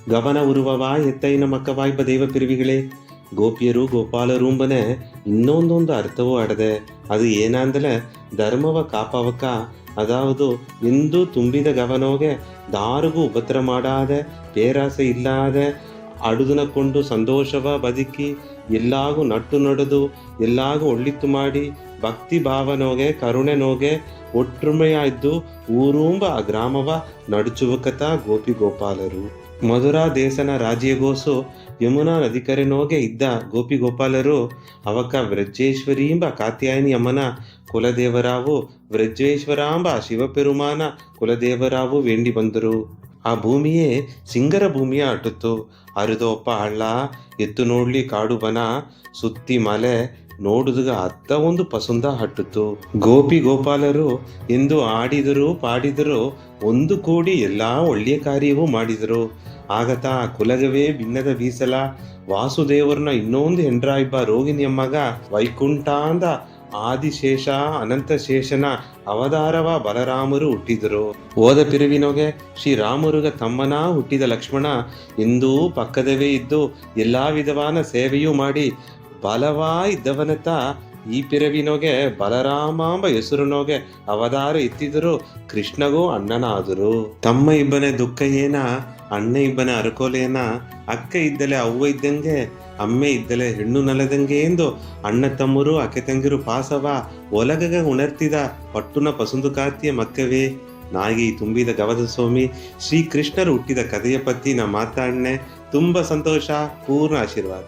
ಗಮನ ಉರುವವಾಯ್ ಎತ್ತೈನ ಮಕ್ಕವಾಯ್ಬ ದೈವ ಪಿರಿವಿಗಳೇ, ಗೋಪಿಯರು ಗೋಪಾಲರೂಂಬನೆ ಇನ್ನೊಂದೊಂದು ಅರ್ಥವೂ ಆಡದೆ. ಅದು ಏನಾಂದಲೆ ಧರ್ಮವ ಕಾಪಾವಕ, ಅದಾವುದು ಎಂದು ತುಂಬಿದ ಗವನೋಗೆ ದಾರಿಗೂ ಉಪದ್ರ ಮಾಡಾದೆ, ಪೇರಾಸೆ ಇಲ್ಲಾದೆ ಅಡುದನ ಕೊಂಡು ಸಂತೋಷವ ಬದುಕಿ ಎಲ್ಲಾಗೂ ನಟ್ಟು ನಡೆದು ಎಲ್ಲಾಗೂ ಒಳ್ಳಿತ್ತು ಮಾಡಿ ಭಕ್ತಿ ಭಾವನೋಗೆ ಕರುಣೆ ನೋಗೆ ಒಟ್ಟುಮೆಯಾಯ್ದು ಊರೂಂಬ ಆ ಗ್ರಾಮವ ನಡುಚುವಕತ ಗೋಪಿ ಗೋಪಾಲರು. ಮಧುರಾ ದೇಶನ ರಾಜ್ಯಗೋಸು ಯಮುನಾ ನದಿಕರೆನೋಗೆ ಇದ್ದ ಗೋಪಿ ಗೋಪಾಲರು ಅವಕ ವ್ರಜೇಶ್ವರೀಂಬ ಕಾತ್ಯಾಯನಿ ಅಮ್ಮನ ಕುಲದೇವರಾವು ವ್ರಜೇಶ್ವರಾಂಬ ಶಿವಪೆರುಮಾನ ಕುಲದೇವರಾವು ವೇಂಡಿ ಬಂದರು. ಆ ಭೂಮಿಯೇ ಸಿಂಗರ ಭೂಮಿಯ ಅಟ್ಟಿತ್ತು. ಅರಿದೋಪ್ಪ ಹಳ್ಳ, ಎತ್ತು ನೋಡ್ಲಿ ಕಾಡು ಬನ, ಸುತ್ತಿ ಮಲೆ ನೋಡುದುಗ ಅತ್ತ ಒಂದು ಪಸುಂದ ಹಟ್ಟಿತ್ತು. ಗೋಪಿ ಗೋಪಾಲರು ಎಂದು ಆಡಿದರು ಪಾಡಿದರು, ಒಂದು ಕೂಡಿ ಎಲ್ಲ ಒಳ್ಳೆಯ ಕಾರ್ಯವೂ ಮಾಡಿದರು. ಆಗತ ಕುಲಗವೇ ಭಿನ್ನದ ಬೀಸಲ ವಾಸುದೇವರನ ಇನ್ನೊಂದು ಹೆಂಡ್ರಾಯ್ಬ ರೋಗಿಣಿಯಮ್ಮಗ ವೈಕುಂಠಾಂದ ಆದಿಶೇಷ ಅನಂತಶೇಷನ ಅವತಾರವ ಬಲರಾಮರು ಹುಟ್ಟಿದರು. ಓದ ಪಿರುವಿನೊಗೆ ಶ್ರೀರಾಮರುಗ ತಮ್ಮನ ಹುಟ್ಟಿದ ಲಕ್ಷ್ಮಣ ಎಂದೂ ಪಕ್ಕದವೇ ಇದ್ದು ಎಲ್ಲಾ ವಿಧವಾದ ಸೇವೆಯೂ ಮಾಡಿ ಬಲವಾ ಇದ್ದವನತ ಈ ಪಿರವಿನೊಗೆ ಬಲರಾಮಾಂಬ ಹೆಸರುನೊಗೆ ಅವತಾರ ಎತ್ತಿದರು. ಕೃಷ್ಣಗೂ ಅಣ್ಣನಾದರು. ತಮ್ಮ ಇಬ್ಬನೇ ದುಃಖ ಏನ, ಅಣ್ಣ ಇಬ್ಬನೇ ಅರಕೋಲೇನ, ಅಕ್ಕ ಇದ್ದಲೆ ಅವ್ವ ಇದ್ದಂಗೆ, ಅಮ್ಮೆ ಇದ್ದಲೆ ಹೆಣ್ಣು ನಲದಂಗೆ ಎಂದು ಅಣ್ಣ ತಮ್ಮರು ಅಕ್ಕೆ ತಂಗಿರು ಪಾಸವ ಒಲಗಗ ಉಣರ್ತಿದ ಪಟ್ಟುನ ಪಸುಂದು ಕಾತಿಯ ಮಕ್ಕವೇ. ನಾಗಿ ತುಂಬಿದ ಗವದ ಸ್ವಾಮಿ ಶ್ರೀಕೃಷ್ಣರು ಹುಟ್ಟಿದ ಕಥೆಯ ಪತ್ತಿ ನಾ ಮಾತಾಡ್ನೆ. ತುಂಬ ಸಂತೋಷ, ಪೂರ್ಣ ಆಶೀರ್ವಾದ.